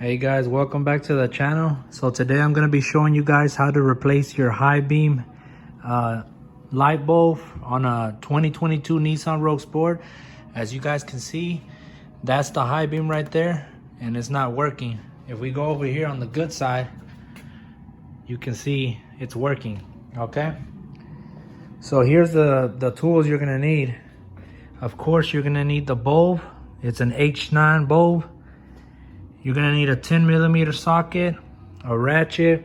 Hey guys, welcome back to the channel. So today I'm going to be showing you guys how to replace your high beam light bulb on a 2022 Nissan Rogue Sport. As you guys can see, that's the high beam right there and it's not working. If we go over here on the good side, you can see it's working. Okay, so here's the tools you're going to need. Of course, you're going to need the bulb. It's an H9 bulb. You're gonna need a 10mm socket, a ratchet,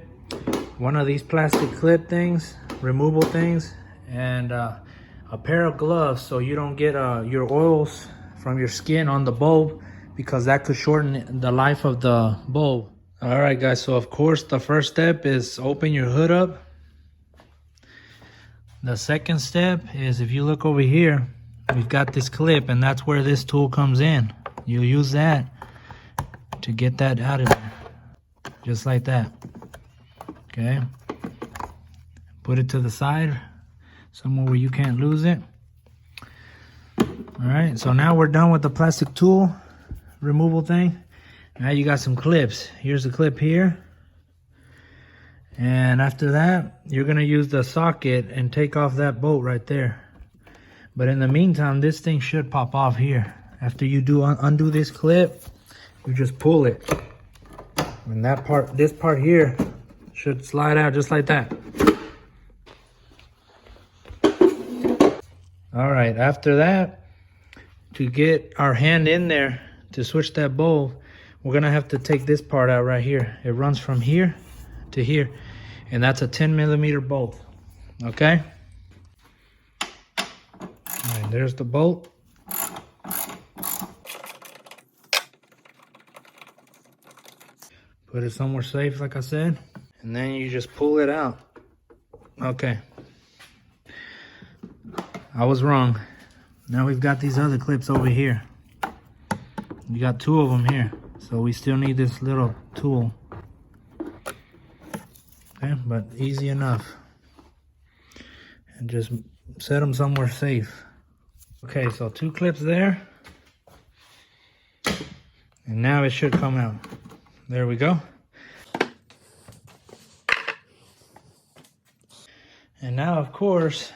one of these plastic clip things, removable things, and a pair of gloves so you don't get your oils from your skin on the bulb, because that could shorten the life of the bulb. All right guys, so of course the first step is open your hood up. The second step is, if you look over here, we've got this clip, and that's where this tool comes in. You'll use that to get that out of there, just like that. Okay, put it to the side somewhere where you can't lose it. All right, so now we're done with the plastic tool removal thing. Now you got some clips. Here's a clip here, and after that you're gonna use the socket and take off that bolt right there. But in the meantime, this thing should pop off here. After you do undo this clip, you just pull it, and that part, this part here, should slide out just like that. All right, after that, to get our hand in there to switch that bulb, we're gonna have to take this part out right here. It runs from here to here, and that's a 10mm bolt. Okay, all right, there's the bolt. Put it somewhere safe, like I said, and then you just pull it out. Okay, I was wrong. Now we've got these other clips over here. We got two of them here, so we still need this little tool. Okay, but easy enough. And just set them somewhere safe. Okay, so two clips there, and now it should come out. There we go. And now, of course,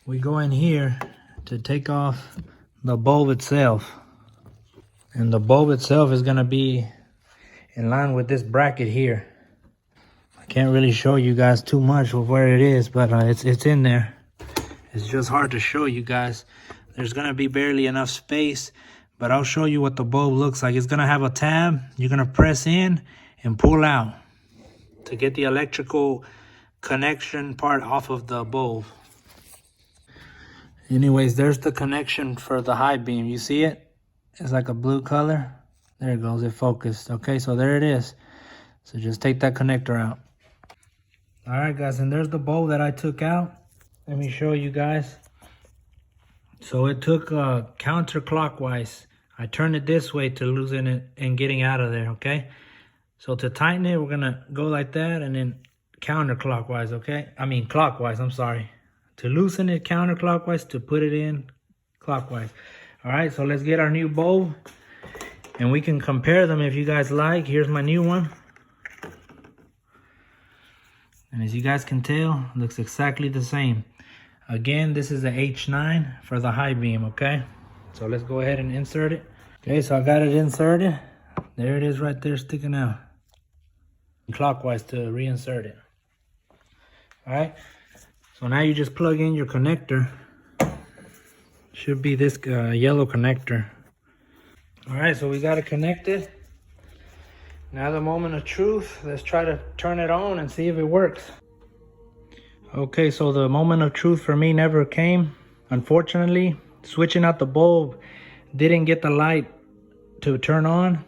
we go in here to take off the bulb itself. And the bulb itself is gonna be in line with this bracket here. I can't really show you guys too much of where it is, but it's in there. It's just hard to show you guys. There's gonna be barely enough space, but I'll show you what the bulb looks like. It's gonna have a tab. You're gonna press in and pull out to get the electrical connection part off of the bulb. Anyways, there's the connection for the high beam. You see it? It's like a blue color. There it goes, it focused. Okay, so there it is. So just take that connector out. All right guys, and there's the bulb that I took out. Let me show you guys. So it took counterclockwise. I turned it this way to loosen it and getting out of there, okay? So to tighten it, we're gonna go like that, and then counterclockwise, okay? I mean clockwise, I'm sorry. To loosen it counterclockwise, to put it in clockwise. All right, so let's get our new bulb, and we can compare them if you guys like. Here's my new one. And as you guys can tell, it looks exactly the same. Again, this is the H9 for the high beam, okay? So let's go ahead and insert it. Okay, so I got it inserted. There it is right there sticking out. Clockwise to reinsert it. All right, so now you just plug in your connector. Should be this yellow connector. All right, so we got it connected. Now the moment of truth. Let's try to turn it on and see if it works. Okay, so the moment of truth for me never came. Unfortunately, switching out the bulb didn't get the light to turn on.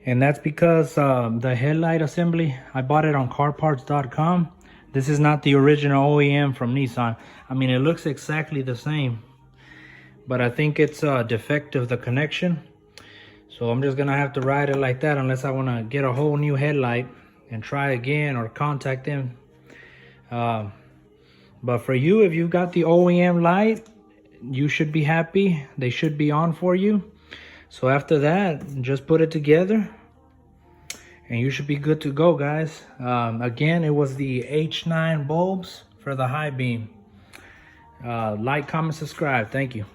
And that's because the headlight assembly, I bought it on carparts.com. This is not the original OEM from Nissan. I mean, it looks exactly the same, but I think it's defective, the connection. So I'm just gonna have to ride it like that unless I wanna get a whole new headlight and try again or contact them. But for you, if you've got the OEM light, you should be happy. They should be on for you. So after that, just put it together and you should be good to go, guys. Again, it was the H9 bulbs for the high beam. Like, comment, subscribe. Thank you.